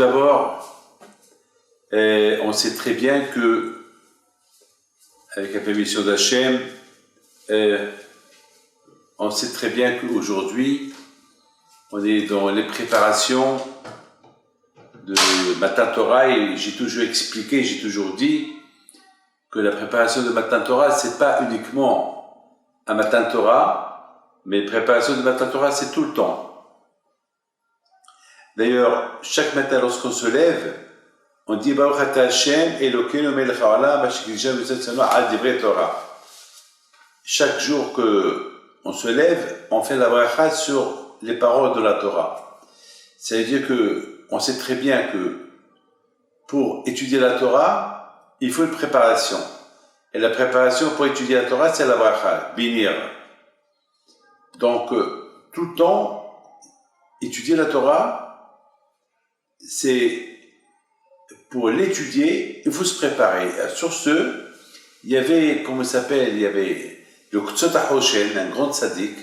d'abord, on sait très bien que, avec la permission d'Hachem, on sait très bien qu'aujourd'hui, on est dans les préparations de Matan Torah, et j'ai toujours expliqué, j'ai toujours dit que la préparation de Matan Torah, c'est pas uniquement à Matan Torah, mais la préparation de Matan Torah, c'est tout le temps. D'ailleurs, chaque matin, lorsqu'on se lève, on dit Baruch Ata Hashem Elokeinu melech haolam asher qiddashanu b'tzedakanu al divrei Torah. Chaque jour qu'on se lève, on fait la bracha sur les paroles de la Torah. Ça veut dire qu'on sait très bien que pour étudier la Torah, il faut une préparation. Et la préparation pour étudier la Torah, c'est la bracha, bénir. Donc, tout le temps, étudier la Torah, c'est pour l'étudier, il faut se préparer. Sur ce, il y avait, comment il s'appelle, il y avait le Ktsot HaHoshel, un grand tzaddik,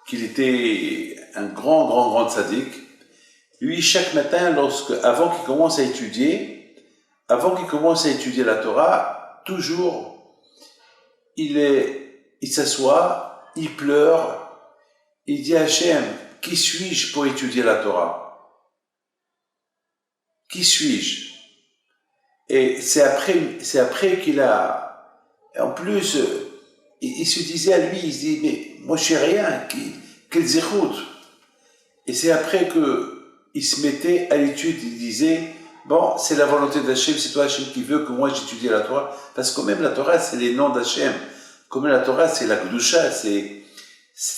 qu'il était un grand tzaddik. Lui, chaque matin, avant qu'il commence à étudier la Torah, toujours, il s'assoit, il pleure, il dit à Hachem, qui suis-je pour étudier la Torah? Qui suis-je? Et c'est après qu'il a, en plus, il se disait à lui, il se dit, mais moi je suis rien, quel zérout. Et c'est après qu'il se mettait à l'étude, il disait, bon, c'est la volonté d'Hachem, c'est toi Hachem qui veut que moi j'étudie la Torah, parce que même la Torah c'est les noms d'Hachem, comme la Torah c'est la Kedusha, c'est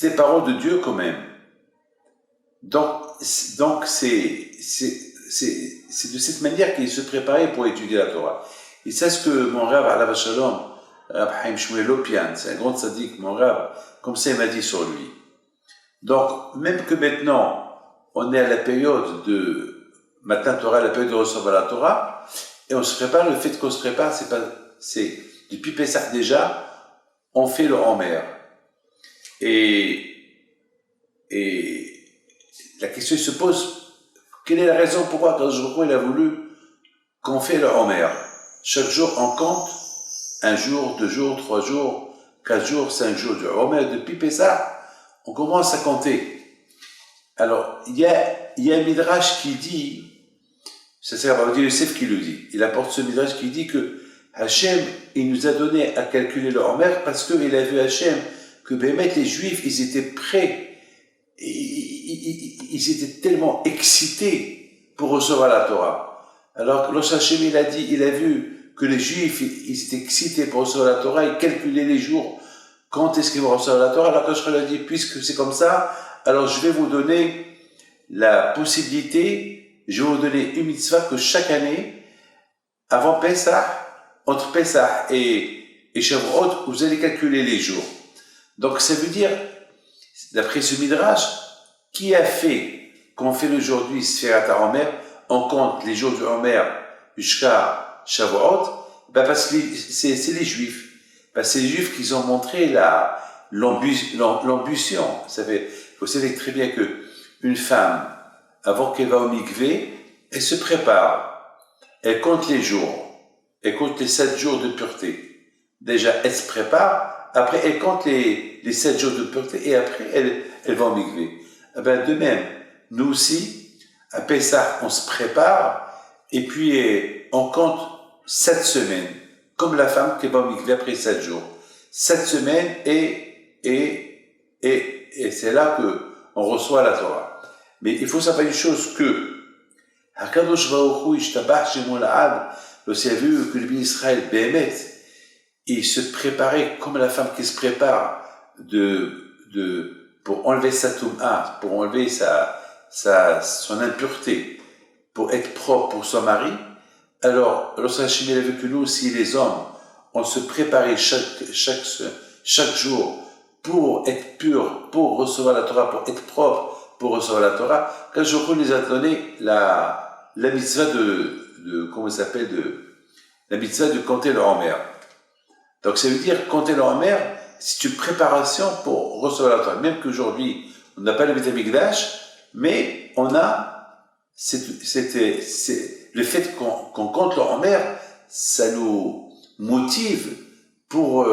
des paroles de Dieu quand même. Donc c'est de cette manière qu'il se préparait pour étudier la Torah. Et c'est ce que mon Rav, Alav Shalom, Rav Chaim Shmuel Lopian, c'est un grand tzaddik, mon Rav, comme ça il m'a dit sur lui. Donc, même que maintenant, on est à la période de Matan Torah, la période de recevoir la Torah, et on se prépare, le fait qu'on se prépare, c'est depuis Pessah déjà, on fait le Homer. Et la question se pose, quelle est la raison pourquoi il a voulu qu'on fait le Homer? Chaque jour, on compte 1 jour, 2 jours, 3 jours, 4 jours, 5 jours du Homer. Depuis Pessah, on commence à compter. Alors, il y a un midrash qui dit, ça c'est Rabbi Yosef qui le dit, il apporte ce midrash qui dit que Hachem, il nous a donné à calculer le Homer parce qu'il a vu Hachem que les Juifs, ils étaient prêts, ils étaient tellement excités pour recevoir la Torah. Alors, lorsque Hachem il a vu que les Juifs, ils étaient excités pour recevoir la Torah, ils calculaient les jours, quand est-ce qu'ils vont recevoir la Torah. Alors, quand il a dit, puisque c'est comme ça, alors je vais vous donner la possibilité, je vais vous donner une mitzvah que chaque année, avant Pessah, entre Pessah et Shavuot, vous allez calculer les jours. Donc, ça veut dire, d'après ce midrash, qui a fait qu'on fait aujourd'hui Sfirat HaOmer, on compte les jours du Homer jusqu'à Shavuot, parce que c'est les Juifs. Parce que c'est les Juifs qui ont montré l'ambition. Vous savez très bien qu'une femme, avant qu'elle va au mikvé, elle se prépare. Elle compte les jours. Elle compte les 7 jours de pureté. Déjà, elle se prépare. Après, elle compte les 7 jours de pureté. Et après, elle va au mikvé. De même, nous aussi, à Pessah, on se prépare. Et puis, on compte 7 semaines. Comme la femme qui va au mikvé après 7 jours. 7 semaines et c'est là qu'on reçoit la Torah. Mais il faut savoir une chose que Hakadosh Baruch Hu Ishtabach Shemo La'ad, lorsqu'il a vu que le béni Israël Béhémet, il se préparait comme la femme qui se prépare pour enlever sa toum'a, pour enlever son impureté, pour être propre pour son mari. Alors, lorsque Hachem a vu que nous aussi, les hommes, on se préparait chaque jour pour être pur, pour recevoir la Torah, pour être propre, pour recevoir la Torah, quand je nous a donné la mitzvah la mitzvah de compter le Homer. Donc ça veut dire compter le Homer, c'est une préparation pour recevoir la Torah. Même qu'aujourd'hui, on n'a pas le Beth Amikdash, mais on a le fait qu'on compte le Homer, ça nous motive pour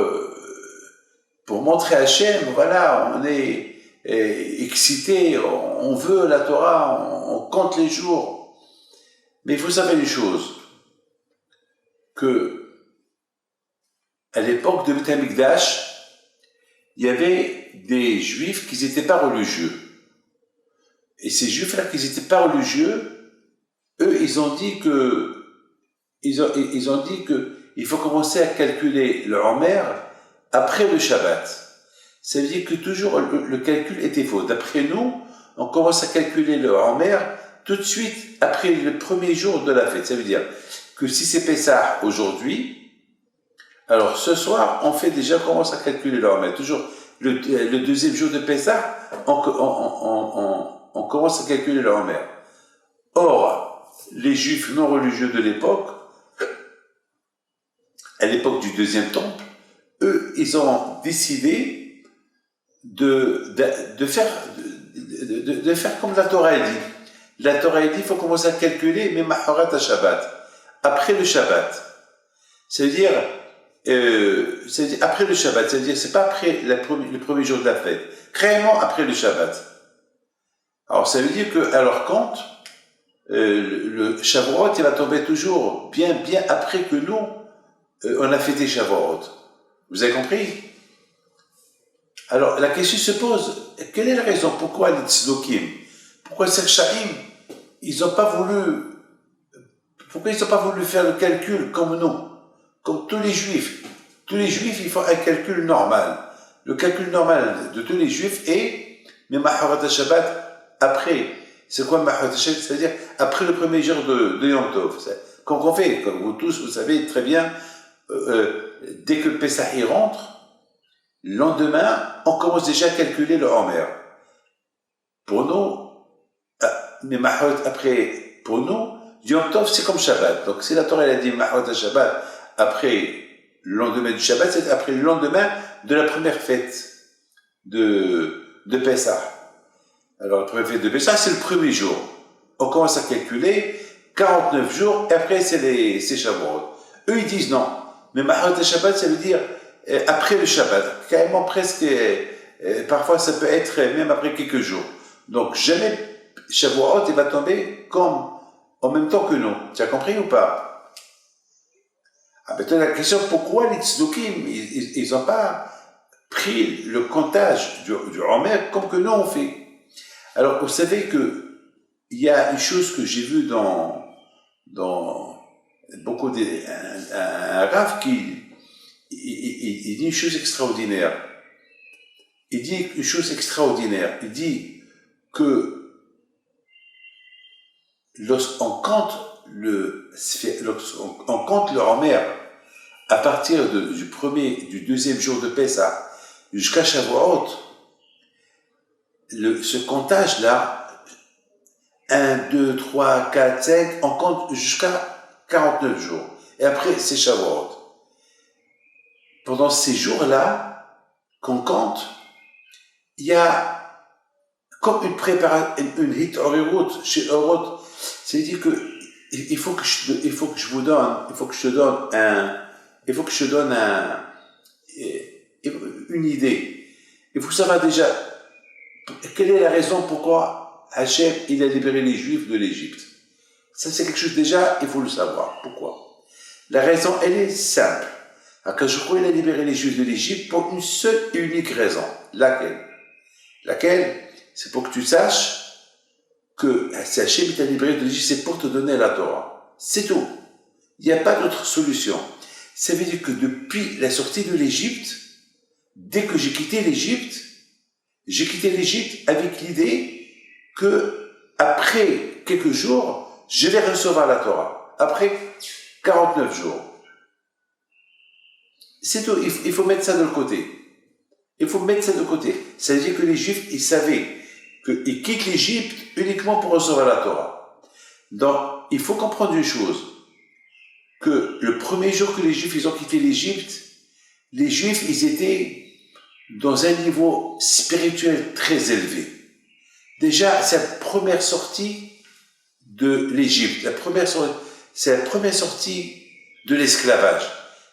montrer à Hachem, voilà, on est excité, on veut la Torah, on compte les jours. Mais il faut savoir une chose, que à l'époque de Beth Amikdash, il y avait des juifs qui n'étaient pas religieux. Et ces juifs-là qui n'étaient pas religieux, eux, ils ont dit que il faut commencer à calculer le Homer après le Shabbat. Ça veut dire que toujours le calcul était faux. D'après nous, on commence à calculer le Homer tout de suite après le premier jour de la fête. Ça veut dire que si c'est Pessah aujourd'hui, alors ce soir, on commence à calculer le Homer. Toujours le deuxième jour de Pessah, on commence à calculer le Homer. Or, les juifs non religieux de l'époque, à l'époque du deuxième temple, eux, ils ont décidé de faire comme la Torah dit. La Torah dit, il faut commencer à calculer, mais Mahorat à Shabbat, après le Shabbat. C'est-à-dire après le Shabbat, c'est-à-dire c'est pas après le premier jour de la fête, carrément après le Shabbat. Alors ça veut dire que, alors compte, le Shavuot, il va tomber toujours bien après que nous, on a fêté Shavuot. Vous avez compris? Alors la question se pose, quelle est la raison? Pourquoi les Tzdokim? Pourquoi ces Shaim, ils n'ont pas voulu faire le calcul comme nous, comme tous les Juifs? Tous les Juifs, ils font un calcul normal. Le calcul normal de tous les Juifs est, mais Mahorat Shabbat, après. C'est quoi Mahorat Shabbat? C'est-à-dire après le premier jour de Yom Tov. Comme on fait, comme vous tous, vous savez très bien, dès que Pessah y rentre, le lendemain, on commence déjà à calculer le Homer. Pour nous, mais Mahorat après, pour nous, Yom Tov, c'est comme Shabbat. Donc, si la Torah, elle a dit Mahorat Shabbat, après le lendemain du Shabbat, c'est après le lendemain de la première fête de Pessah. Alors, la première fête de Pessah, c'est le premier jour. On commence à calculer 49 jours, et après, c'est Shavuot. Eux, ils disent non. Mais Mahorat Shabbat, ça veut dire après le Shabbat. Carrément presque, parfois, ça peut être même après quelques jours. Donc, jamais Shavuot, il va tomber comme en même temps que nous. Tu as compris ou pas? Maintenant, la question, pourquoi les Tzdokim, ils n'ont pas pris le comptage du Homer comme que nous on fait? Alors, vous savez que il y a une chose que j'ai vue dans beaucoup un Rav qui il dit une chose extraordinaire. Il dit une chose extraordinaire. Il dit que lorsqu'on compte le Homer à partir du deuxième jour de Pessah jusqu'à Shavuot, ce comptage-là, 1, 2, 3, 4, 5, on compte jusqu'à 49 jours. Et après, c'est Shavuot. Pendant ces jours-là, qu'on compte, il y a comme une préparation, une hitorut chez Orot. C'est-à-dire que il faut que je te donne une idée. Il faut savoir déjà quelle est la raison pourquoi Hachem il a libéré les Juifs de l'Égypte. Ça c'est quelque chose déjà, il faut le savoir. Pourquoi? La raison elle est simple. Akash il a libéré les Juifs de l'Égypte pour une seule et unique raison. Laquelle? C'est pour que tu saches que si Hachem t'a libéré de l'Égypte, c'est pour te donner la Torah. C'est tout. Il n'y a pas d'autre solution. Ça veut dire que depuis la sortie de l'Égypte, dès que j'ai quitté l'Égypte avec l'idée que après quelques jours, je vais recevoir la Torah. Après 49 jours. C'est tout. Il faut mettre ça de côté. Ça veut dire que les Juifs, ils savaient qu'ils quittent l'Égypte uniquement pour recevoir la Torah. Donc, il faut comprendre une chose, que le premier jour que les Juifs ils ont quitté l'Égypte, les Juifs ils étaient dans un niveau spirituel très élevé. Déjà, c'est la première sortie de l'Égypte. C'est la première sortie de l'esclavage.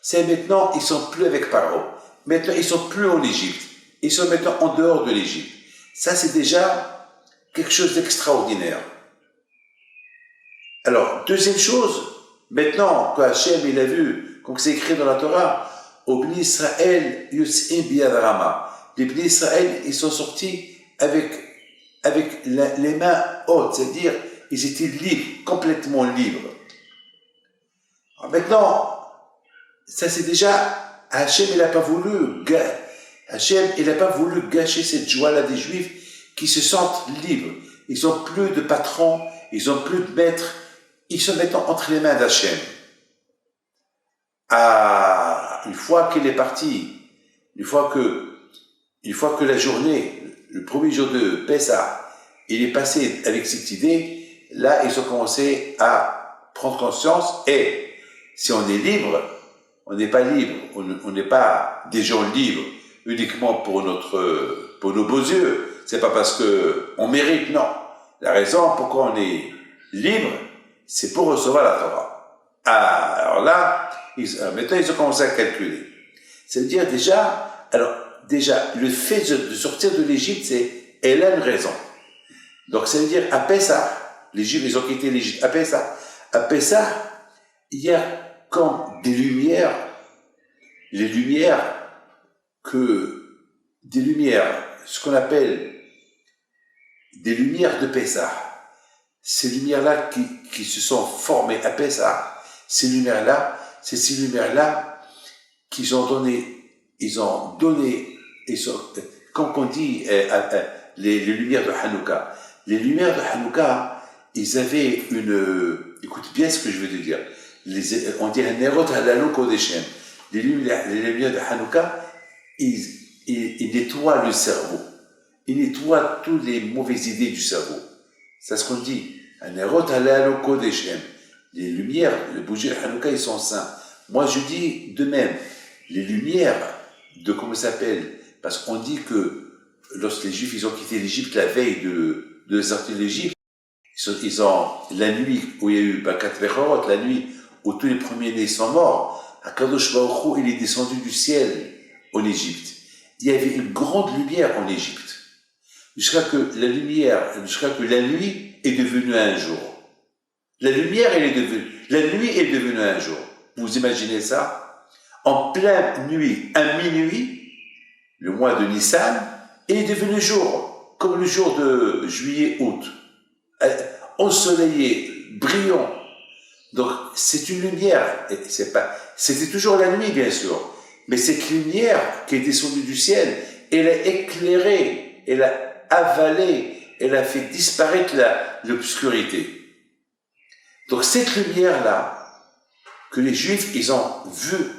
C'est maintenant, ils sont plus avec Paro. Maintenant, ils sont plus en Égypte. Ils sont maintenant en dehors de l'Égypte. Ça, c'est déjà quelque chose d'extraordinaire. Alors, deuxième chose, maintenant que Hachem, il a vu, comme c'est écrit dans la Torah, au Bnei Israël, Yus'im biyad rama. Les Bnei Israël, ils sont sortis avec les mains hautes, c'est-à-dire, ils étaient libres, complètement libres. Alors maintenant, ça c'est déjà, Hachem, il n'a pas voulu gâcher cette joie-là des Juifs qui se sentent libres. Ils n'ont plus de patron, ils n'ont plus de maître, ils sont maintenant entre les mains d'Hachem. Une fois qu'il est parti, une fois que la journée, le premier jour de Pessah, il est passé avec cette idée, là, ils ont commencé à prendre conscience, et si on est libre, on n'est pas libre, on n'est pas des gens libres uniquement pour nos beaux yeux. C'est pas parce que on mérite, non. La raison pourquoi on est libre, c'est pour recevoir la Torah. Alors là, maintenant ils ont commencé à calculer. C'est-à-dire déjà, le fait de sortir de l'Égypte, elle a une raison. Donc ça veut dire, à Pessah, les Juifs, ils ont quitté l'Égypte. À Pessah, il y a comme des lumières, ce qu'on appelle des lumières de Pessah. Ces lumières-là qui se sont formées à Pessah, ces lumières-là qu'ils ont donné, comme on dit, les lumières de Hanouka. Les lumières de Hanouka, ils avaient écoute bien ce que je veux te dire. On dit Nerot Halalo Kodeshem. Les lumières de Hanouka, ils nettoient le cerveau. Ils nettoient toutes les mauvaises idées du cerveau. C'est ce qu'on dit. Nerot Halalo Kodeshem. Les lumières, les bougies de Hanouka, ils sont saints. Moi, je dis de même. Les lumières de, comment ça s'appelle? Parce qu'on dit que lorsque les Juifs, ils ont quitté l'Égypte la veille de sortir de l'Égypte, ils ont, la nuit où il y a eu Bakat Vechorot, la nuit où tous les premiers-nés sont morts, Akadosh Baruch Hu, il est descendu du ciel en Égypte. Il y avait une grande lumière en Égypte. Jusqu'à que la nuit est devenue un jour. La nuit est devenue un jour. Vous imaginez ça? En pleine nuit, à minuit, le mois de Nissan, il est devenu jour, comme le jour de juillet-août. Ensoleillé, brillant. Donc, c'est une lumière. C'était toujours la nuit, bien sûr. Mais cette lumière qui est descendue du ciel, elle a éclairé, elle a avalé, elle a fait disparaître l'obscurité. Donc, cette lumière-là, que les Juifs, ils ont vue,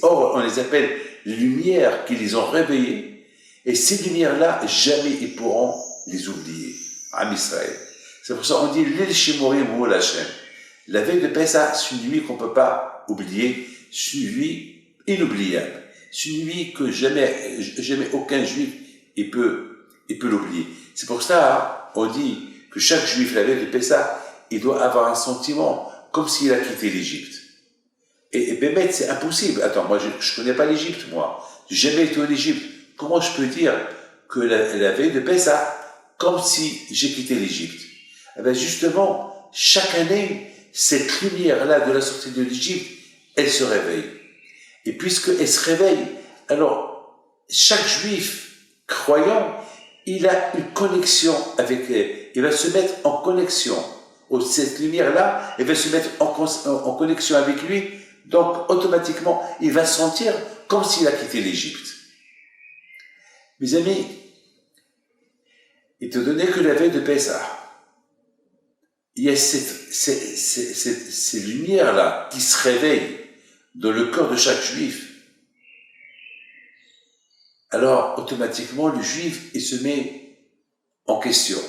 on les appelle les lumières qui les ont réveillés, et ces lumières-là, jamais ils pourront les oublier. Am Israël. C'est pour ça qu'on dit Lil Shimorim Hu Hashem. La veille de Pessah, c'est une nuit qu'on ne peut pas oublier, c'est une nuit inoubliable. C'est une nuit que jamais aucun Juif il peut l'oublier. C'est pour ça on dit que chaque Juif, la veille de Pessah, il doit avoir un sentiment comme s'il a quitté l'Égypte. Et Bémet, c'est impossible. Attends, moi je connais pas l'Égypte, moi. J'ai jamais été en Égypte. Comment je peux dire que la veille de Pessah, comme si j'ai quitté l'Égypte? Eh bien justement, chaque année, cette lumière-là de la sortie de l'Égypte, elle se réveille. Et puisqu'elle se réveille, alors chaque Juif croyant, il a une connexion avec elle. Il va se mettre en connexion. Cette lumière-là, elle va se mettre en connexion avec lui. Donc, automatiquement, il va sentir comme s'il a quitté l'Égypte. Mes amis, étant donné que la veille de Pessah, il y a ces lumières-là qui se réveillent dans le cœur de chaque Juif, alors automatiquement le Juif il se met en question.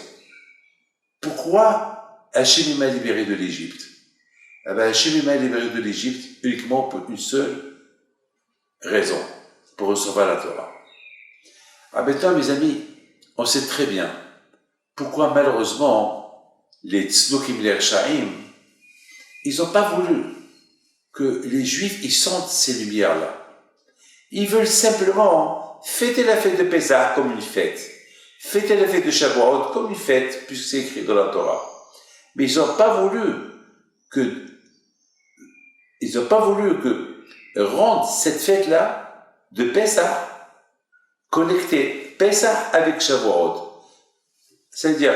Pourquoi Hachem m'a libéré de l'Égypte? Eh bien, Hachem m'a libéré de l'Égypte uniquement pour une seule raison, pour recevoir la Torah. Ah, maintenant, mes amis, on sait très bien pourquoi malheureusement les tzdukim, les Rechaim, ils n'ont pas voulu que les Juifs ils sentent ces lumières-là. Ils veulent simplement fêter la fête de Pessah comme une fête, fêter la fête de Shavuot comme une fête, puisque c'est écrit dans la Torah. Mais ils n'ont pas voulu rendre cette fête-là de Pessah, connecter Pessah avec Shavuot. C'est-à-dire,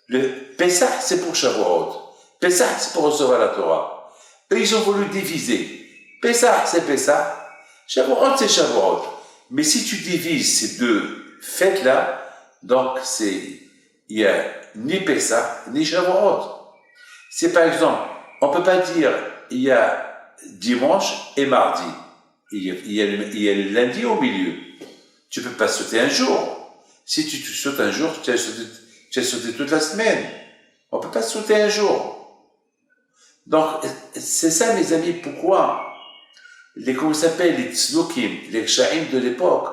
le Pessah, c'est pour Shavuot. Pessah, c'est pour recevoir la Torah. Eux, ils ont voulu diviser. Pessah, c'est Pessah. Shavuot, c'est Shavuot. Mais si tu divises ces deux fêtes-là, donc il y a ni Pessah, ni Shavuot. C'est par exemple, on peut pas dire, il y a dimanche et mardi. Il y a le lundi au milieu. Tu peux pas sauter un jour. Si tu sautes un jour, tu as sauté toute la semaine. On peut pas sauter un jour. Donc, c'est ça, mes amis, pourquoi comment ça s'appelle, les tzdukim, les Rechaim de l'époque,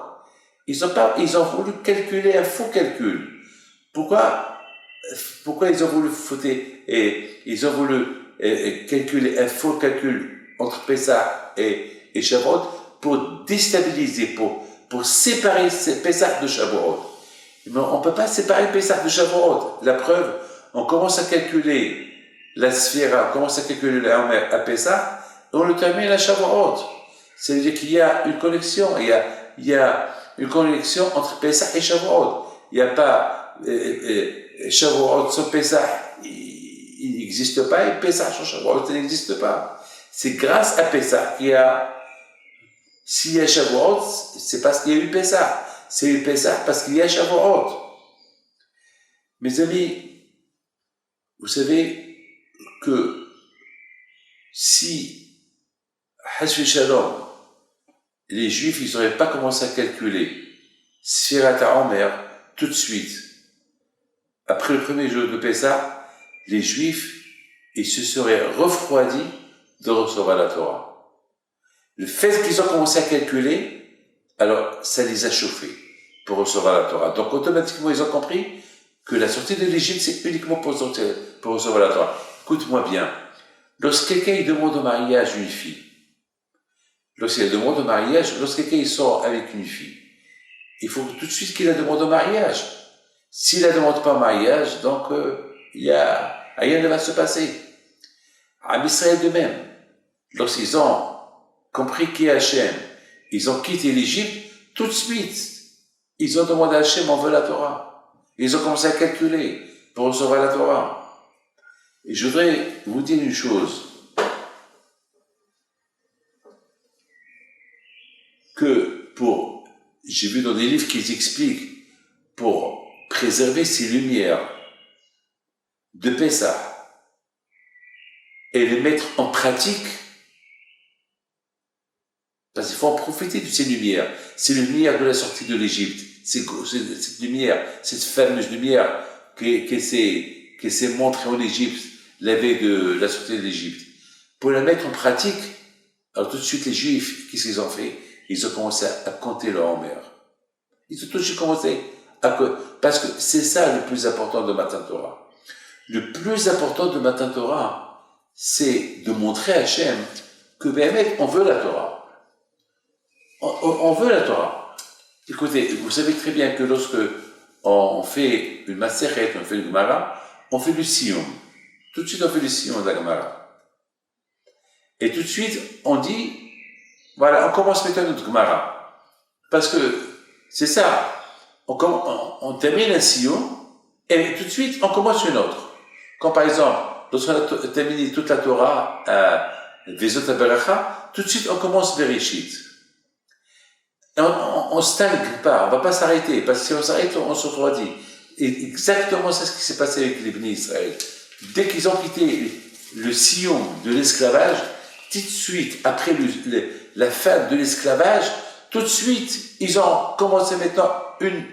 ils ont voulu calculer un faux calcul. Pourquoi ils ont voulu calculer un faux calcul entre Pessah et Shavuot pour déstabiliser, pour séparer Pessah de Shavuot. Mais on peut pas séparer Pessah de Shavuot. La preuve, on commence à calculer la sphère, on commence à calculer la Homer à Pessah, et on le termine à Shavuot. C'est-à-dire qu'il y a une connexion, il y a une connexion entre Pessah et Shavuot. Il n'y a pas Shavuot sans Pessah, il n'existe pas, et Pessah sans Shavuot, il n'existe pas. C'est grâce à Pessah qu'il y a, s'il y a Shavuot, c'est parce qu'il y a eu Pessah. C'est eu Pessah parce qu'il y a Shavuot. Mes amis, vous savez que si Hasbi Shalom, les Juifs, ils n'auraient pas commencé à calculer Sfirat HaOmer tout de suite. Après le premier jour de Pessah, les Juifs, ils se seraient refroidis de recevoir la Torah. Le fait qu'ils ont commencé à calculer, alors ça les a chauffés pour recevoir la Torah. Donc automatiquement, ils ont compris que la sortie de l'Égypte, c'est uniquement pour recevoir la Torah. Écoute-moi bien. Lorsque quelqu'un demande au mariage une fille, lorsqu'il demande au mariage, lorsque quelqu'un sort avec une fille, il faut tout de suite qu'il la demande au mariage. S'il la demande pas au mariage, donc rien ne va se passer. À Israël de même, lorsqu'ils ont compris qui est Hachem, ils ont quitté l'Égypte, tout de suite, ils ont demandé à Hachem, on veut la Torah. Ils ont commencé à calculer pour recevoir la Torah. Et je voudrais vous dire une chose, j'ai vu dans des livres qui expliquent, pour préserver ces lumières de Pessah et les mettre en pratique, parce qu'il faut en profiter de ces lumières. C'est les lumières de la sortie de l'Égypte. Cette lumière, cette fameuse lumière qui s'est montrée en Égypte la veille de la sortie de l'Égypte. Pour la mettre en pratique, alors tout de suite les Juifs, qu'est-ce qu'ils ont fait? Ils ont commencé à compter leur Homer. Ils ont tout de suite commencé parce que c'est ça le plus important de Matan Torah. Le plus important de Matan Torah, c'est de montrer à Hachem que on veut la Torah. On veut la Torah. Écoutez, vous savez très bien que lorsque on fait une Maseret, on fait une Gemara, on fait du Sion. Tout de suite, on fait du Sion de la Gemara. Et tout de suite, on dit, voilà, on commence maintenant notre Gemara. Parce que c'est ça. On termine un Sion, et tout de suite, on commence une autre. Comme par exemple, lorsqu'on a terminé toute la Torah, Vezot HaBeracha, tout de suite, on commence Bereshit. Et on stagne pas, on va pas s'arrêter, parce que si on s'arrête, on se refroidit. Et exactement c'est ce qui s'est passé avec les Bnei Israël. Dès qu'ils ont quitté le sillon de l'esclavage, tout de suite, après la fin de l'esclavage, tout de suite, ils ont commencé maintenant une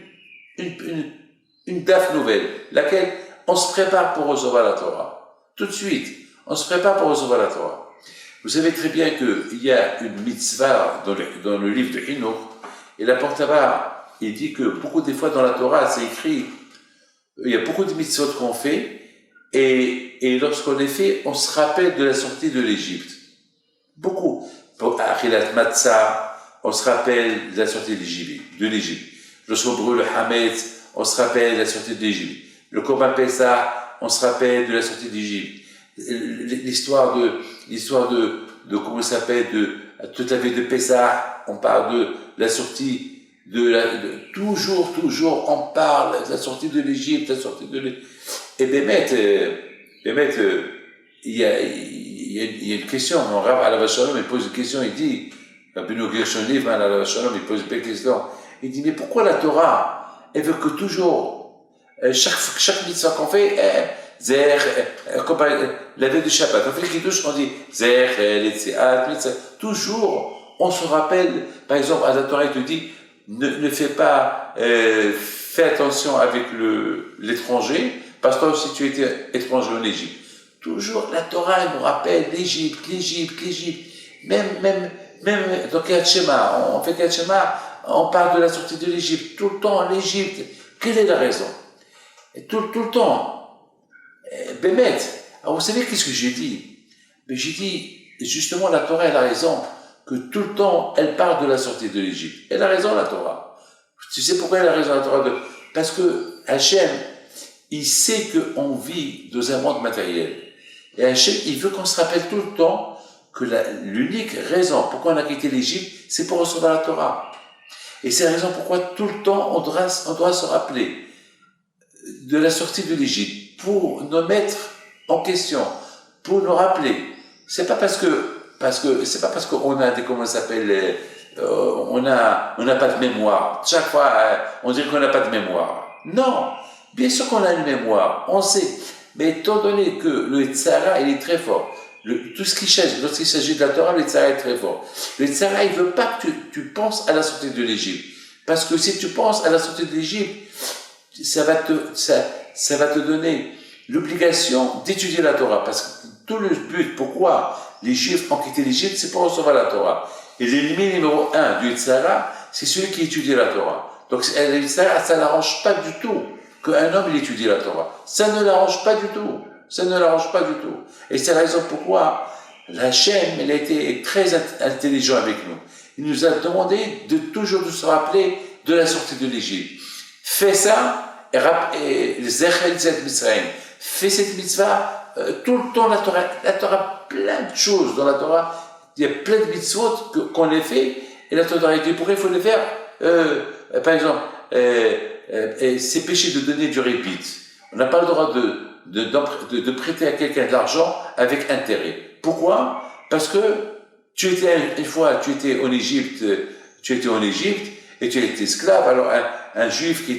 date nouvelle, laquelle on se prépare pour recevoir la Torah. Tout de suite, on se prépare pour recevoir la Torah. Vous savez très bien qu'il y a une mitzvah dans le livre de Hinoch, et la Portava, il dit que beaucoup des fois dans la Torah, c'est écrit, il y a beaucoup de mitzvot qu'on fait, Et lorsqu'on les fait, on se rappelle de la sortie de l'Égypte. Beaucoup. Pour Achilat Matzah, on se rappelle de la sortie de l'Égypte. Lorsqu'on brûle le Hametz, on se rappelle de la sortie de l'Égypte. Le Korban Pessah, on se rappelle de la sortie d'Égypte. L'histoire de comment ça s'appelle, de toute la vie de Pessah, on parle de la sortie toujours, on parle de la sortie de l'Égypte, la sortie de l'Égypte. Et Bémet, il y a une question, mon Rav Alav Shalom, il pose une question, il dit, Rabbi Gershon Livman Alav Shalom, il pose une belle question, il dit, mais pourquoi la Torah, elle veut que toujours, chaque mitzvah qu'on fait, Zer, comme la veille du Shabbat, on fait les Kiddush, on dit, Zer, Letziat, Mitzvah, toujours, on se rappelle, par exemple, à la Torah, il te dit, ne fais pas, fais attention avec l'étranger, parce que si tu étais étranger en Égypte. Toujours, la Torah, elle nous rappelle l'Égypte. Même dans Kriyat Shema, on fait Kriyat Shema, on parle de la sortie de l'Égypte. Tout le temps, l'Égypte. Quelle est la raison? Et tout le temps. Bémet. Alors, vous savez qu'est-ce que j'ai dit? Mais j'ai dit, justement, la Torah, elle a raison, que tout le temps, elle parle de la sortie de l'Égypte. Elle a raison, la Torah. Tu sais pourquoi elle a raison, la Torah? Parce que Hachem, il sait qu'on vit dans un monde matériel. Et Hachem, il veut qu'on se rappelle tout le temps que l'unique raison pourquoi on a quitté l'Égypte, c'est pour recevoir la Torah. Et c'est la raison pourquoi tout le temps on doit se rappeler de la sortie de l'Égypte, pour nous mettre en question, pour nous rappeler. C'est pas parce qu'on a des, comment ça s'appelle, on n'a pas de mémoire. Chaque fois, on dirait qu'on n'a pas de mémoire. Non! Bien sûr qu'on a une mémoire, on sait. Mais étant donné que le Tzara, il est très fort, lorsqu'il s'agit de la Torah, le Tzara est très fort. Le Tzara, il veut pas que tu penses à la sortie de l'Égypte. Parce que si tu penses à la sortie de l'Égypte, ça va te donner l'obligation d'étudier la Torah. Parce que tout le but, pourquoi les Juifs ont quitté l'Égypte, c'est pour recevoir la Torah. Et l'ennemi numéro 1 du Tzara, c'est celui qui étudie la Torah. Donc, le Tzara, ça n'arrange pas du tout qu'un homme, il étudie la Torah. Ça ne l'arrange pas du tout. Et c'est la raison pourquoi Hachem, il a été très intelligent avec nous. Il nous a demandé de toujours se rappeler de la sortie de l'Égypte. Fais ça, et Zechel Zet Mitzrayim. Fais cette mitzvah, tout le temps, la Torah, plein de choses dans la Torah. Il y a plein de mitzvot qu'on les fait, et la Torah dit pourquoi il faut les faire. Par exemple, c'est péché de donner du rébit. On n'a pas le droit de prêter à quelqu'un de l'argent avec intérêt. Pourquoi? Parce que une fois, tu étais en Égypte et tu étais esclave. Alors un juif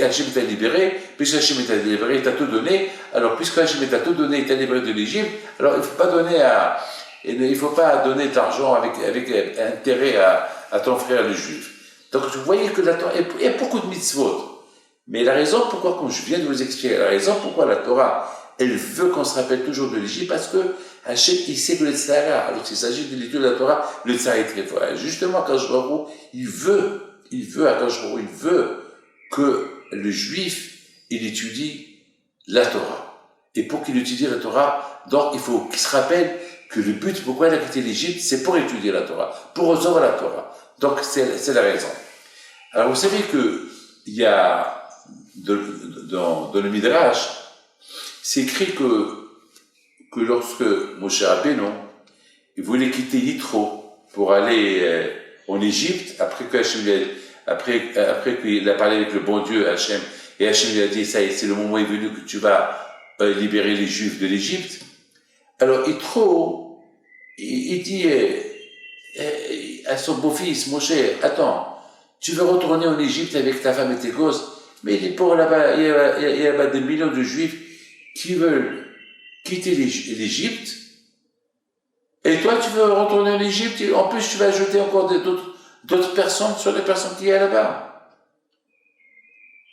Hachem t'a libéré, puisque Hachem t'a libéré, il t'a tout donné. Alors puisque Hachem t'a tout donné, il t'a libéré de l'Égypte, alors il faut pas donner de l'argent avec intérêt à ton frère le juif. Donc, vous voyez que la Torah, il y a beaucoup de mitzvot. Mais la raison pourquoi, comme je viens de vous expliquer, la raison pourquoi la Torah, elle veut qu'on se rappelle toujours de l'Égypte, parce que Hachem, il sait que le Tzara, alors qu'il s'agit de l'étude de la Torah, le Tzara est très fort. Justement, Akadosh Baruch Hu, il veut que le juif, il étudie la Torah. Et pour qu'il étudie la Torah, donc, il faut qu'il se rappelle que le but pourquoi il a quitté l'Égypte, c'est pour étudier la Torah, pour recevoir la Torah. Donc, c'est la raison. Alors, vous savez que il y a, dans le Midrash, c'est écrit que lorsque Moshe Rabbeinu, il voulait quitter Yitro pour aller en Égypte, après qu'il a parlé avec le bon Dieu, Hachem, et Hachem lui a dit, ça y est, c'est le moment est venu que tu vas libérer les Juifs de l'Égypte. Alors, Yitro, il dit à son beau-fils, Moshe, attends, tu veux retourner en Égypte avec ta femme et tes gosses, mais il est pour là-bas, il y a là-bas des millions de Juifs qui veulent quitter l'Égypte, et toi tu veux retourner en Égypte, et en plus tu vas ajouter encore d'autres personnes sur les personnes qui y a là-bas.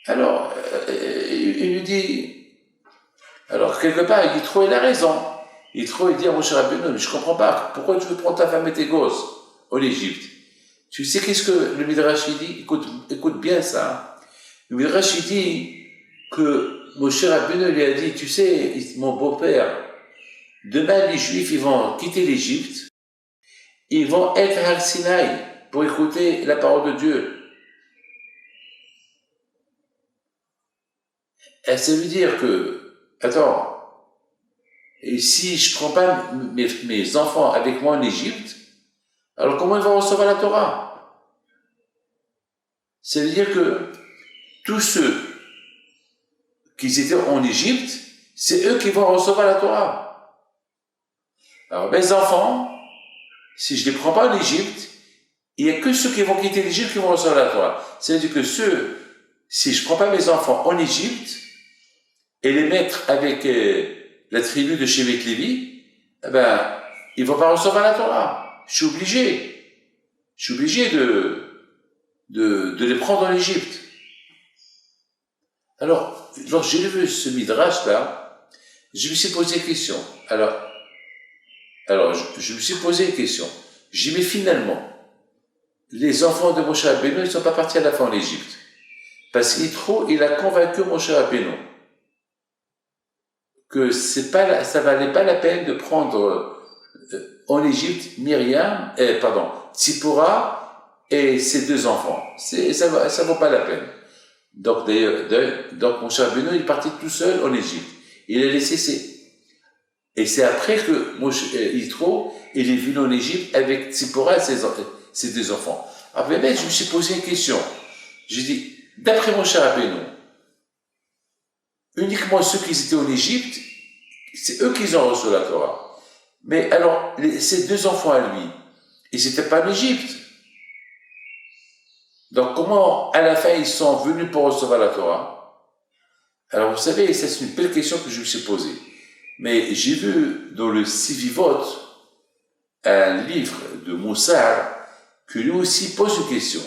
Alors, il lui dit, alors quelque part, Yitro, il a raison. Yitro, il dit à Moshe Rabbeinu, je comprends pas, pourquoi tu veux prendre ta femme et tes gosses en Égypte? Tu sais qu'est-ce que le Midrash dit? Écoute bien ça. Le Midrash dit que Moshe Rabbeinu lui a dit, tu sais, mon beau-père, demain les Juifs, ils vont quitter l'Égypte, ils vont être à Sinaï pour écouter la parole de Dieu. Et ça veut dire que, attends, et si je prends pas mes enfants avec moi en Égypte, alors comment ils vont recevoir la Torah? Ça veut dire que tous ceux qui étaient en Égypte, c'est eux qui vont recevoir la Torah. Alors mes enfants, si je ne les prends pas en Égypte, il n'y a que ceux qui vont quitter l'Égypte qui vont recevoir la Torah. Ça veut dire que si je ne prends pas mes enfants en Égypte et les mettre avec la tribu de Shevet Lévi, eh ben, ils ne vont pas recevoir la Torah. Je suis obligé de les prendre en Égypte. Alors, lorsque j'ai vu ce midrash-là, je me suis posé une question. Alors je me suis posé une question. J'ai dit, mais finalement, les enfants de Moshe Rabbeinu, ils ne sont pas partis à la fin en Égypte. Parce qu'il a convaincu Moshe Rabbeinu que ça valait pas la peine de prendre en Égypte Tzipora et ses 2 enfants. Ça vaut pas la peine. Donc Moshe Rabbeinu, il est parti tout seul en Égypte. Il a laissé et c'est après que Yitro, il est venu en Égypte avec Tzipora et ses 2 enfants. Après, je me suis posé une question. J'ai dit, d'après Moshe Rabbeinu, uniquement ceux qui étaient en Égypte, c'est eux qui ont reçu la Torah. Mais alors, ces 2 enfants à lui, ils n'étaient pas en Égypte. Donc comment, à la fin, ils sont venus pour recevoir la Torah? Alors vous savez, ça c'est une belle question que je me suis posée. Mais j'ai vu dans le Sivivot, un livre de Moussard, que lui aussi pose une question.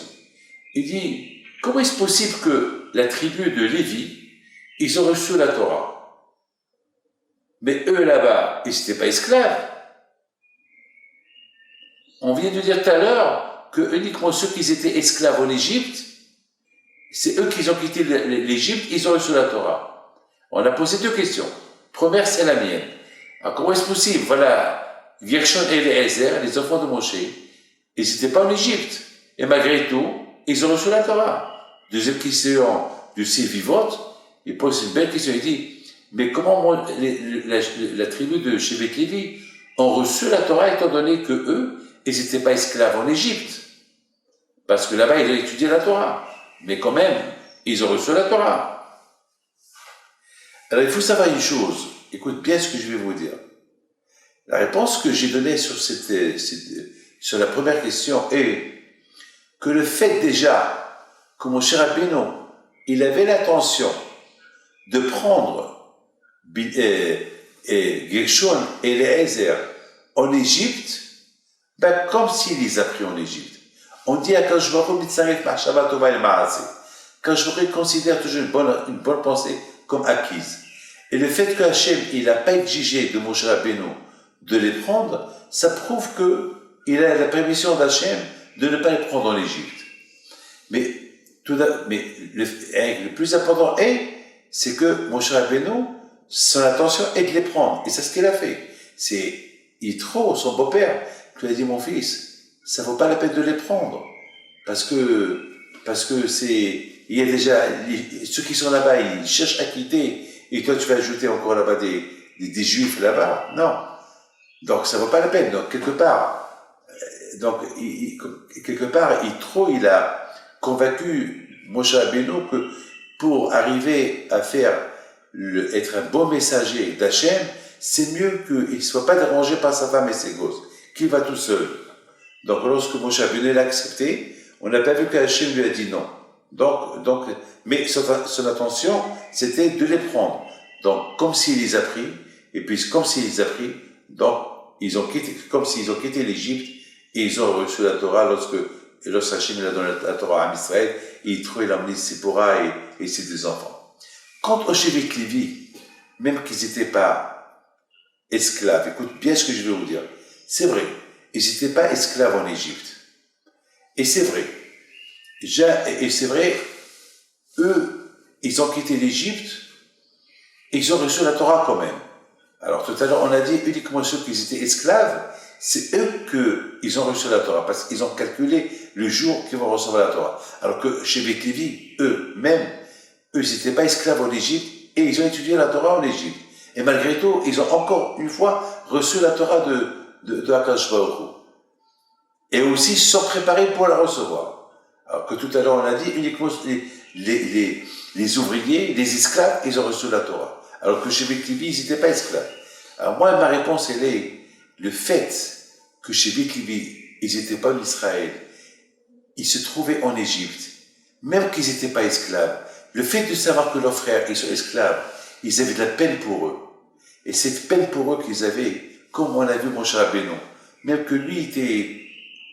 Il dit, comment est-ce possible que la tribu de Lévi, ils ont reçu la Torah? Mais eux là-bas, ils n'étaient pas esclaves. On vient de dire tout à l'heure que uniquement ceux qui étaient esclaves en Égypte, c'est eux qui ont quitté l'Égypte, ils ont reçu la Torah. On a posé 2 questions. Première, c'est la mienne. Alors, comment est-ce possible? Voilà, Gershon et Eliezer, les enfants de Moshe, ils n'étaient pas en Égypte. Et malgré tout, ils ont reçu la Torah. Deuxième question du Sivivot, il pose une belle question. Il dit, mais comment la tribu de Shevet Lévi ont reçu la Torah étant donné que eux, ils n'étaient pas esclaves en Égypte? Parce que là-bas, ils ont étudié la Torah. Mais quand même, ils ont reçu la Torah. Alors, il faut savoir une chose. Écoute bien ce que je vais vous dire. La réponse que j'ai donnée sur la première question est que le fait déjà que Moshe Rabbeinu, il avait l'intention de prendre Gershon et Eliezer en Égypte, comme s'il les a pris en Égypte. On dit à Akadosh Baruch Hu mitzaref machshava tova el ma'aseh. Akadosh Baruch Hu considère toujours une bonne pensée comme acquise. Et le fait que Hachem, il n'a pas exigé de Moshe Rabbeinu de les prendre, ça prouve qu'il a la permission d'Hachem de ne pas les prendre en Égypte. Mais le plus important c'est que Moshe Rabbeinu, son intention est de les prendre. Et c'est ce qu'il a fait. C'est Yitro, son beau-père, qui lui a dit, mon fils, ça vaut pas la peine de les prendre. Parce que il y a déjà, ceux qui sont là-bas, ils cherchent à quitter, et toi tu vas ajouter encore là-bas des juifs là-bas. Non. Donc ça vaut pas la peine. Donc quelque part, Yitro, il a convaincu Moshe Rabbeinu que pour arriver à être un bon messager d'Hachem, c'est mieux qu'il ne soit pas dérangé par sa femme et ses gosses, qu'il va tout seul. Donc lorsque Moshe Rabbeinu l'a accepté, on n'a pas vu qu'Hachem lui a dit non. Mais son intention, c'était de les prendre. Donc comme s'il les a pris, et puis comme s'il les a pris, donc comme s'ils ont quitté l'Égypte, et ils ont reçu la Torah lorsque Hachem a donné la Torah à Israël, et il trouvait l'amener Tzipora et ses 2 enfants. Quant au Shevet Lévi, même qu'ils n'étaient pas esclaves, écoute bien ce que je vais vous dire, c'est vrai, ils n'étaient pas esclaves en Égypte. Et c'est vrai. Et c'est vrai, eux, ils ont quitté l'Égypte Et ils ont reçu la Torah quand même. Alors tout à l'heure, on a dit uniquement ceux qui étaient esclaves, c'est eux qu'ils ont reçu la Torah, parce qu'ils ont calculé le jour qu'ils vont recevoir la Torah. Alors que chez Beth Lévi, eux-mêmes, eux, ils n'étaient pas esclaves en Égypte, et ils ont étudié la Torah en Égypte. Et malgré tout, ils ont encore une fois reçu la Torah de Akadosh Baruch Hu. Et aussi se sont préparés pour la recevoir. Alors que tout à l'heure, on a dit uniquement les ouvriers, les esclaves, ils ont reçu la Torah. Alors que chez Beth Lévi, ils n'étaient pas esclaves. Alors moi, ma réponse, elle est le fait que chez Beth Lévi, ils n'étaient pas en Israël, ils se trouvaient en Égypte, même qu'ils n'étaient pas esclaves, le fait de savoir que leurs frères, ils sont esclaves, ils avaient de la peine pour eux. Et cette peine pour eux qu'ils avaient, comme on a vu Moshe Rabbeinu, même que lui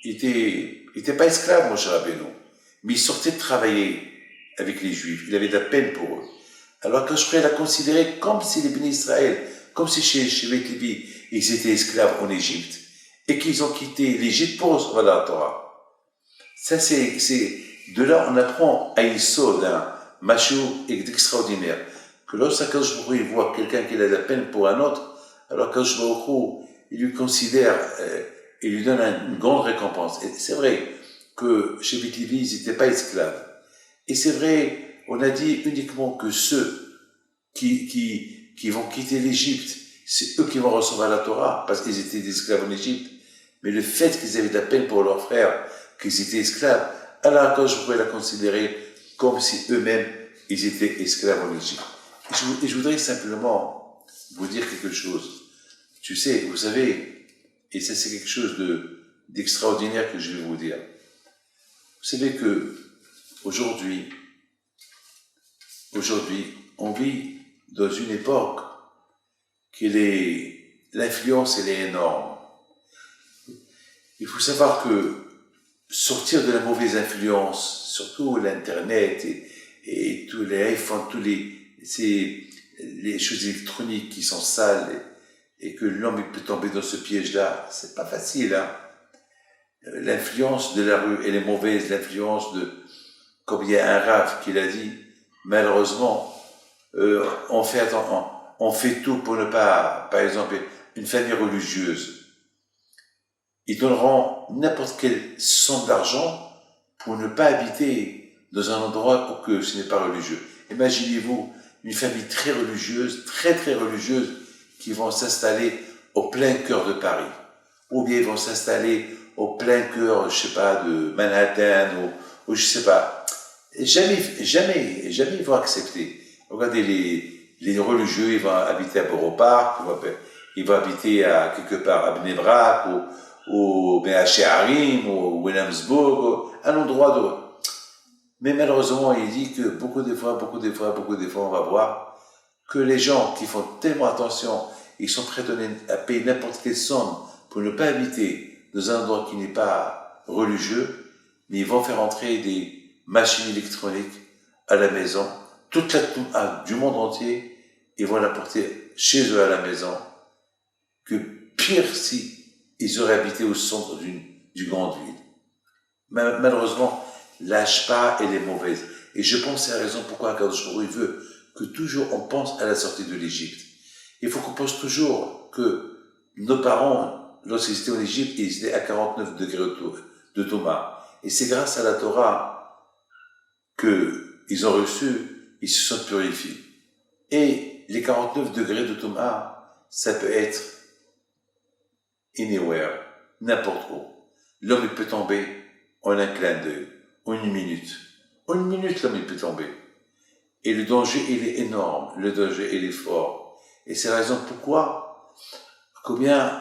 était pas esclave, Moshe Rabbeinu, mais il sortait de travailler avec les Juifs, il avait de la peine pour eux. Alors que je pourrais la considérer comme si les bénis Israël, comme si chez Beth Lévi, ils étaient esclaves en Égypte, et qu'ils ont quitté l'Égypte pour recevoir la Torah. Ça, de là, on apprend à Yisod, d'un machou extraordinaire, que lorsqu'un Kadosh Baruch Hu voit quelqu'un qui a de la peine pour un autre, alors Kadosh Baruch Hu, il lui considère, il lui donne une grande récompense. Et c'est vrai que chez Beth Lévi, ils n'étaient pas esclaves. Et c'est vrai, on a dit uniquement que ceux qui vont quitter l'Égypte, c'est eux qui vont recevoir la Torah, parce qu'ils étaient des esclaves en Égypte. Mais le fait qu'ils avaient de la peine pour leurs frères, qu'ils étaient esclaves, alors que je pourrais la considérer comme si eux-mêmes, ils étaient esclaves en Égypte. Et je voudrais simplement vous dire quelque chose. Tu sais, vous savez, et ça c'est quelque chose d'extraordinaire que je vais vous dire. Vous savez que aujourd'hui, on vit dans une époque que l'influence, elle est énorme. Il faut savoir que sortir de la mauvaise influence, surtout l'Internet et tous les iPhones, les choses électroniques qui sont sales et que l'homme peut tomber dans ce piège-là, c'est pas facile, hein. L'influence de la rue, elle est mauvaise, l'influence comme il y a un rave qui l'a dit, malheureusement, on fait tout pour ne pas, par exemple, une famille religieuse. Ils donneront n'importe quelle somme d'argent pour ne pas habiter dans un endroit où ce n'est pas religieux. Imaginez-vous une famille très religieuse, très très religieuse, qui vont s'installer au plein cœur de Paris. Ou bien ils vont s'installer au plein cœur, je sais pas, de Manhattan, ou je sais pas. Jamais ils vont accepter. Regardez les religieux, ils vont habiter à Borough Park, ils vont habiter à quelque part à Bnei Brak, ou bien à Sheharim, ou Williamsburg, un endroit de... Mais malheureusement, il dit que beaucoup de fois, on va voir que les gens qui font tellement attention, ils sont prêts à payer n'importe quelle somme pour ne pas habiter dans un endroit qui n'est pas religieux, mais ils vont faire entrer des machines électroniques à la maison, du monde entier, ils vont l'apporter chez eux à la maison, que pire si ils auraient habité au centre d'une grande ville. Malheureusement, l'âge pas, elle est mauvaise. Et je pense que c'est la raison pourquoi Akadosh Baruch Hu veut que toujours on pense à la sortie de l'Égypte. Il faut qu'on pense toujours que nos parents, lorsqu'ils étaient en Égypte, ils étaient à 49 degrés de Thomas. Et c'est grâce à la Torah qu'ils ont reçu, ils se sont purifiés. Et les 49 degrés de Thomas, ça peut être anywhere, n'importe où. L'homme, il peut tomber en un clin d'œil, en une minute. En une minute, l'homme, il peut tomber. Et le danger, il est énorme. Le danger, il est fort. Et c'est la raison pourquoi combien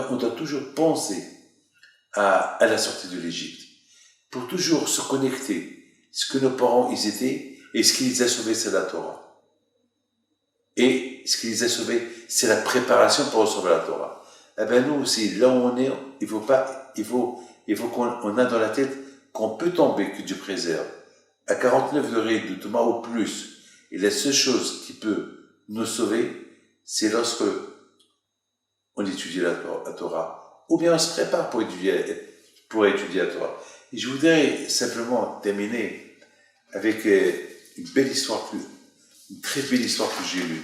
on doit toujours penser à la sortie de l'Égypte. Pour toujours se connecter. Ce que nos parents, ils étaient, et ce qui les a sauvés, c'est la Torah. Et ce qui les a sauvés, c'est la préparation pour recevoir la Torah. Eh bien, nous aussi, là où on est, il faut qu'on a dans la tête qu'on peut tomber, que Dieu préserve. À 49 degrés de Thomas ou plus. Et la seule chose qui peut nous sauver, c'est lorsque on étudie la Torah. Ou bien on se prépare pour étudier la Torah. Et je voudrais simplement terminer avec une belle histoire une très belle histoire que j'ai lue.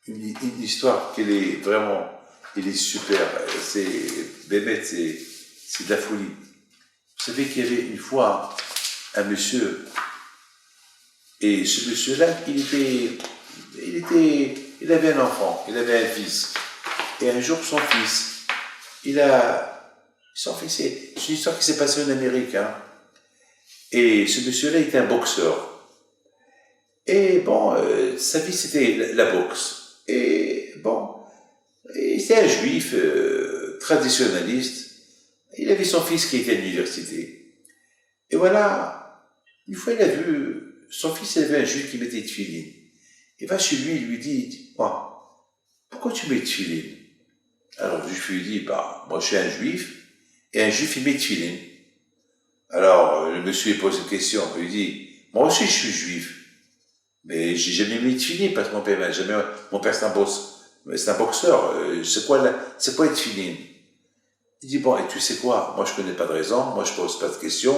Une histoire qu'elle est vraiment, elle est super. C'est, Bémet, c'est de la folie. Vous savez qu'il y avait une fois un monsieur, et ce monsieur-là, il avait un enfant, il avait un fils. Et un jour, son fils, c'est une histoire qui s'est passée en Amérique, hein. Et ce monsieur-là était un boxeur. Et bon, sa vie c'était la boxe. Et bon, c'était un juif traditionnaliste. Il avait son fils qui était à l'université. Et voilà, une fois il a vu, son fils il avait un juif qui mettait de tefilin. Il va chez lui, il lui dit, moi, pourquoi tu mets de tefilin? Alors le juif lui dit, bah, moi je suis un juif, et un juif il met de tefilin. Alors le monsieur il pose une question, il lui dit, moi aussi je suis juif. Mais j'ai jamais mis de tefilin parce que mon père c'est un boxeur. C'est quoi être tefilin? Il dit bon, et tu sais quoi? Moi je connais pas de raison, moi je pose pas de questions.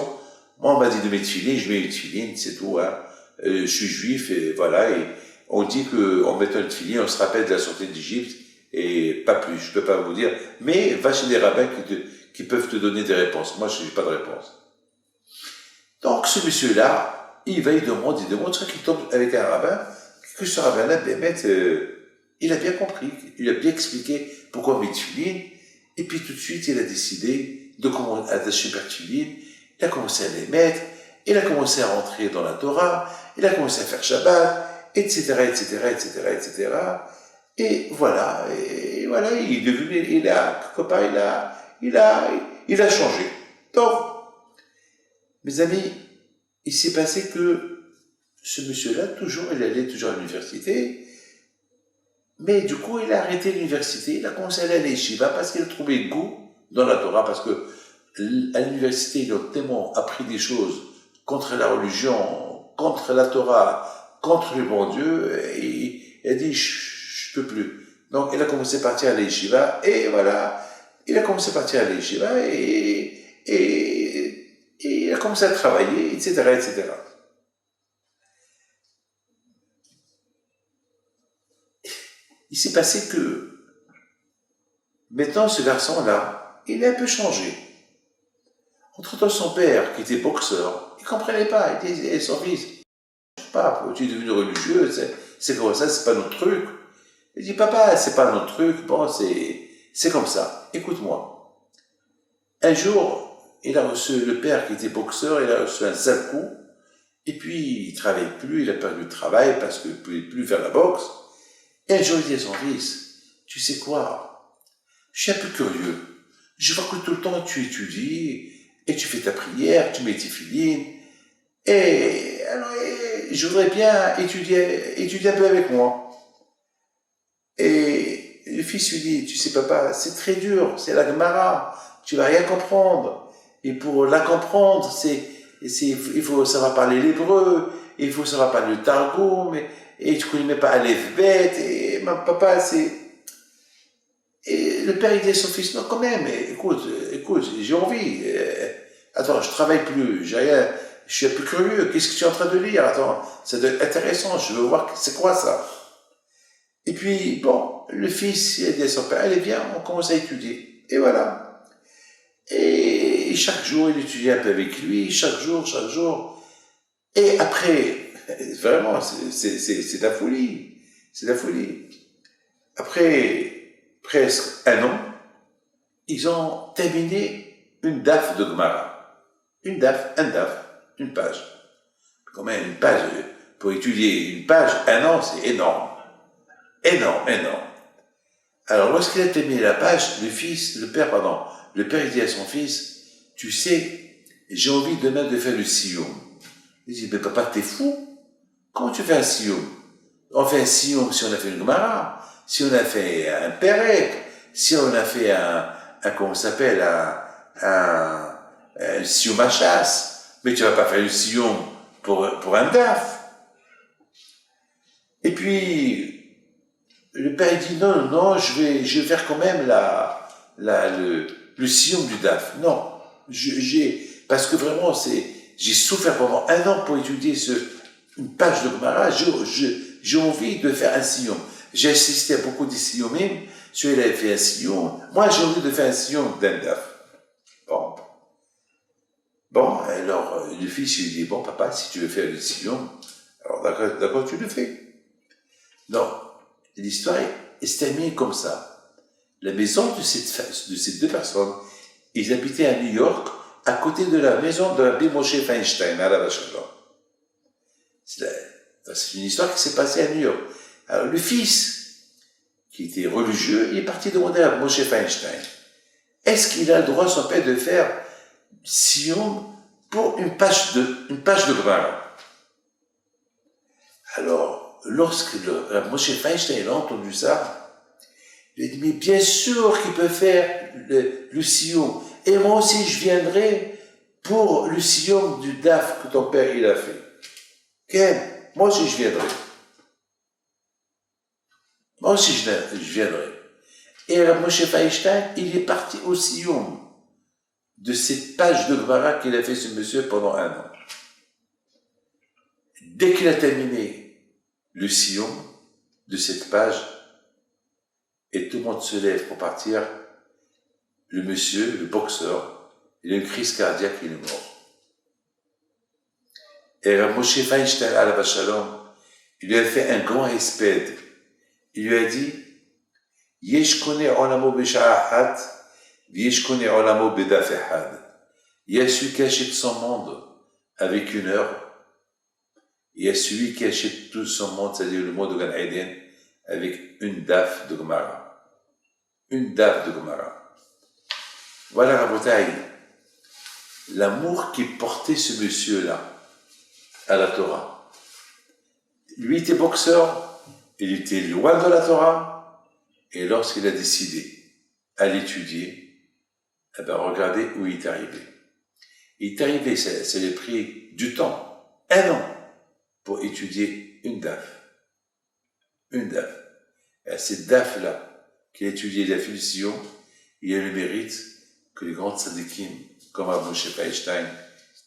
Moi on m'a dit de mettre tefilin, je mets une tefilin, c'est tout. Hein. Je suis juif et voilà. Et on dit que en mettant le tefilin, on se rappelle de la sortie d'Égypte et pas plus. Je peux pas vous dire. Mais va chez des rabbins qui peuvent te donner des réponses. Moi je n'ai pas de réponse. Donc ce monsieur-là. Il demande, ce qu'il tombe avec un rabbin, que ce rabbin-là, il a bien compris, il a bien expliqué pourquoi on met tefilin, et puis tout de suite, il a décidé de comment attacher par tefilin, il a commencé à les mettre, il a commencé à rentrer dans la Torah, il a commencé à faire Shabbat, etc., etc., etc., etc., et voilà, il est devenu, il a changé. Donc, mes amis, il s'est passé que ce monsieur-là, il allait toujours à l'université, mais du coup, il a arrêté l'université, il a commencé à aller à l'Yeshiva parce qu'il a trouvé goût dans la Torah, parce que à l'université, ils ont tellement appris des choses contre la religion, contre la Torah, contre le bon Dieu, et il a dit, je peux plus. Donc, il a commencé à partir à l'Yeshiva, et voilà, il a commencé à partir à l'Yeshiva, et il a commencé à travailler, etc., etc. Il s'est passé que, maintenant, ce garçon-là, il a un peu changé. Entre-temps, son père, qui était boxeur, il comprenait pas. Il disait, son fils, je sais pas, tu es devenu religieux, c'est comme ça, c'est pas notre truc. Il dit, papa, c'est pas notre truc, bon, c'est comme ça. Écoute-moi. Un jour, il a reçu, le père qui était boxeur, il a reçu un sale coup, et puis il travaille plus, il a perdu le travail parce qu'il ne pouvait plus faire la boxe. Et un jour, il dit à son fils, tu sais quoi, je suis un peu curieux. Je vois que tout le temps tu étudies, et tu fais ta prière, tu mets tes filines, et alors, je voudrais bien étudier un peu avec moi. Et le fils lui dit, tu sais papa, c'est très dur, c'est la Gemara, tu vas rien comprendre. Et pour la comprendre, il faut savoir parler l'hébreu, il faut savoir parler le Targum, et tu connais même pas Aleph Bet, et ma papa, Et le père, il dit à son fils, non, quand même, écoute, j'ai envie, attends, je travaille plus, j'ai rien, je suis un peu curieux, qu'est-ce que tu es en train de lire? Attends, ça doit être intéressant, je veux voir, c'est quoi ça? Et puis, bon, le fils, il a dit à son père, allez, viens, on commence à étudier. Et voilà. Et chaque jour, il étudiait un peu avec lui, chaque jour. Et après, vraiment, c'est de la folie. C'est de la folie. Après presque un an, ils ont terminé une daf de Gemara. Un daf, une page. Combien une page, pour étudier une page, un an, c'est énorme. Énorme. Alors, lorsqu'il a terminé la page, le père, il dit à son fils, tu sais, j'ai envie demain de faire le siyum. Il dit, mais papa, t'es fou? Comment tu fais un siyum? On fait un siyum si on a fait une Gemara, si on a fait un Perek, si on a fait comment ça s'appelle, un siyum à chasse. Mais tu vas pas faire le siyum pour un daf. Et puis, le père dit non, je vais faire quand même le sillon du DAF. Non, parce que vraiment j'ai souffert pendant un an pour étudier une page de Gemara. j'ai envie de faire un sillon. J'ai assisté à beaucoup de sillomim, celui-là a fait un sillon, moi j'ai envie de faire un sillon d'un daf. Bon. Bon, alors le fils il dit, bon papa, si tu veux faire le sillon, alors d'accord, tu le fais. Non, l'histoire est terminée comme ça. La maison de ces deux personnes, ils habitaient à New York, à côté de la maison de Rabbi Moshe Feinstein, à la Vachalom. C'est une histoire qui s'est passée à New York. Alors le fils, qui était religieux, il est parti demander à Moshe Feinstein, est-ce qu'il a le droit, son père, de faire sillon pour une page de Gemara? Alors, lorsque Moshe Feinstein a entendu ça, il a dit, mais bien sûr qu'il peut faire le sillon. Et moi aussi, je viendrai pour le sillon du DAF que ton père il a fait. Ok, moi aussi, je viendrai. Moi aussi, je viendrai. Et Moshe Feinstein, il est parti au sillon de cette page de Gemara qu'il a fait ce monsieur pendant 1 an. Dès qu'il a terminé le sillon de cette page, et tout le monde se lève pour partir, le monsieur, le boxeur, il a une crise cardiaque, il est mort. Et Moshe Feinstein, à la Vachalom, il lui a fait un grand espède. Il lui a dit, Yesh kone olamo b'sha'ahat, Yesh kone olamo b'daf ehad. Il y a celui qui achète son monde avec 1 heure, il y a celui qui achète tout son monde, c'est-à-dire le monde de Gan Eden, avec une daf de Gemara. Une daf de Gemara. Voilà, Rabotai, l'amour qui portait ce monsieur-là à la Torah. Lui était boxeur, il était loin de la Torah, et lorsqu'il a décidé à l'étudier, eh ben, regardez où il est arrivé. Il est arrivé, ça lui a pris du temps, 1 an, pour étudier une daf. Une daf. Et à cette daf-là, qu'il a étudié la filiation, il a le mérite que les grands tzadikim, comme Moshe Feinstein,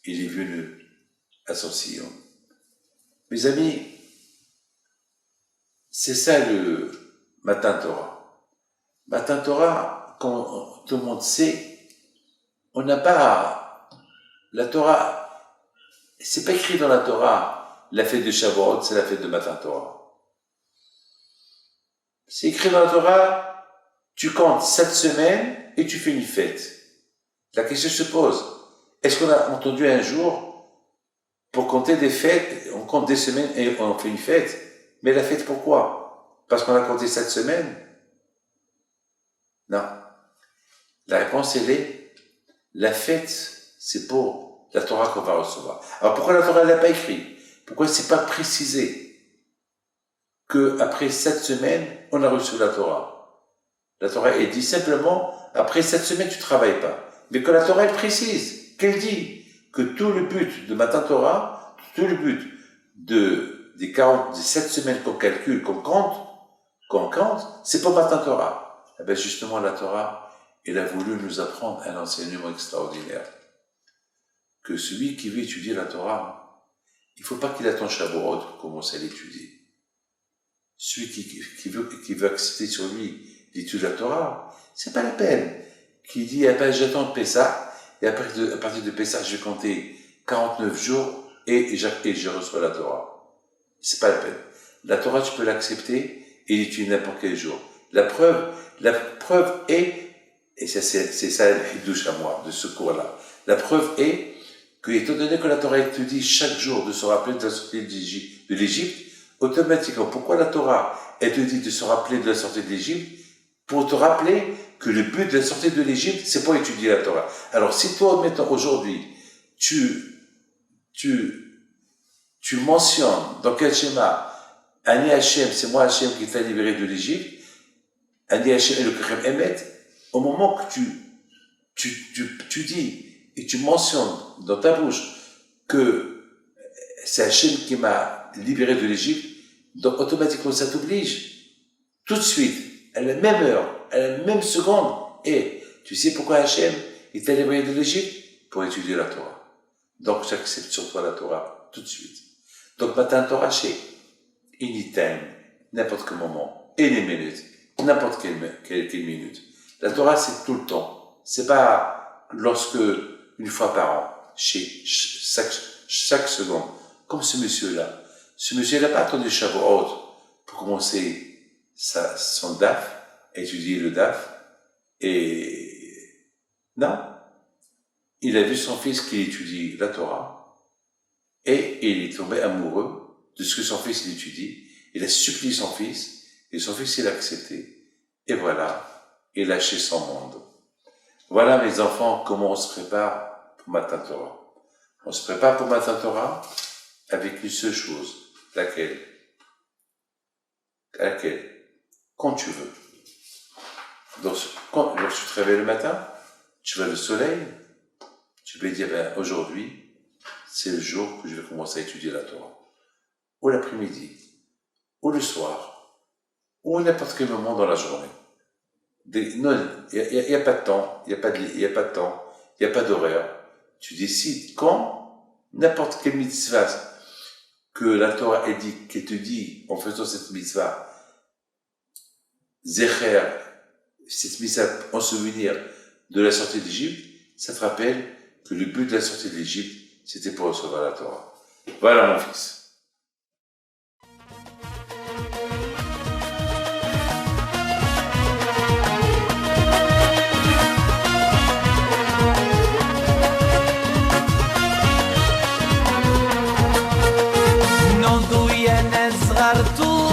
il est venu à son sillon. Mes amis, c'est ça le Matan Torah. Matan Torah, comme tout le monde sait, on n'a pas la Torah, c'est pas écrit dans la Torah, la fête de Shavuot, c'est la fête de Matan Torah. C'est écrit dans la Torah, tu comptes 7 semaines et tu fais une fête. La question se pose, est-ce qu'on a entendu un jour, pour compter des fêtes, on compte des semaines et on fait une fête, mais la fête pourquoi? Parce qu'on a compté 7 semaines? Non. La réponse, elle est, la fête, c'est pour la Torah qu'on va recevoir. Alors pourquoi la Torah n'a pas écrit? Pourquoi c'est pas précisé que après 7 semaines, on a reçu la Torah? La Torah, elle dit simplement, après 7 semaines, tu travailles pas. Mais que la Torah, elle précise, qu'elle dit que tout le but de Matan Torah, tout le but des 7 semaines qu'on calcule, qu'on compte, c'est pour Matan Torah. Eh bien, justement, la Torah, elle a voulu nous apprendre un enseignement extraordinaire. Que celui qui veut étudier la Torah, il ne faut pas qu'il attende Shavuot pour commencer à l'étudier. Celui qui veut accepter sur lui l'étude de la Torah, c'est pas la peine. Qui dit, eh ben, j'attends Pessah, et à partir de Pessah, je vais compter 49 jours, et je reçois la Torah. C'est pas la peine. La Torah, tu peux l'accepter, et l'étudier n'importe quel jour. La preuve est, et c'est ça le hidouche à moi, de ce cours-là. La preuve est que, étant donné que la Torah te dit chaque jour de se rappeler de la sortie de l'Égypte, automatiquement, pourquoi la Torah, elle te dit de se rappeler de la sortie de l'Égypte? Pour te rappeler que le but de la sortie de l'Égypte, c'est pour étudier la Torah. Alors, si toi, maintenant, aujourd'hui, tu mentionnes dans quel schéma, Ani Hashem, c'est moi Hashem qui t'a libéré de l'Égypte, Ani Hashem et le Kachem Emet, au moment que tu dis et tu mentionnes dans ta bouche que c'est Hashem qui m'a libéré de l'Égypte, donc automatiquement ça t'oblige, tout de suite, à la même heure, à la même seconde, et tu sais pourquoi Hashem il t'a libéré de l'Égypte? Pour étudier la Torah. Donc j'accepte sur toi la Torah, tout de suite. Donc Matan Torah, anytime, n'importe quel moment, any minute, n'importe quelle minute. La Torah, c'est tout le temps. C'est pas lorsque, une fois par an, chaque seconde. Comme ce monsieur-là. Ce monsieur n'a pas attendu Shavuot pour commencer son daf, étudier le daf, et non. Il a vu son fils qui étudie la Torah, et il est tombé amoureux de ce que son fils étudie. Il a supplié son fils, et son fils il a accepté. Et voilà, il a lâché son monde. Voilà mes enfants, comment on se prépare pour Matan Torah. On se prépare pour Matan Torah avec une seule chose. Laquelle? Quand tu veux. Lorsque tu te réveilles le matin, tu vois le soleil, tu peux dire, aujourd'hui, c'est le jour que je vais commencer à étudier la Torah. Ou l'après-midi, ou le soir, ou à n'importe quel moment dans la journée. Non, il n'y a pas de temps, il n'y a pas de temps, il n'y a pas d'horaire. Tu décides quand, n'importe quelle mitzvah que la Torah édite, qu'elle te dit, en faisant cette mitzvah, Zecher, cette mitzvah en souvenir de la sortie d'Égypte, ça te rappelle que le but de la sortie d'Égypte, c'était pour recevoir la Torah. Voilà mon fils. Non tu jenes zgartu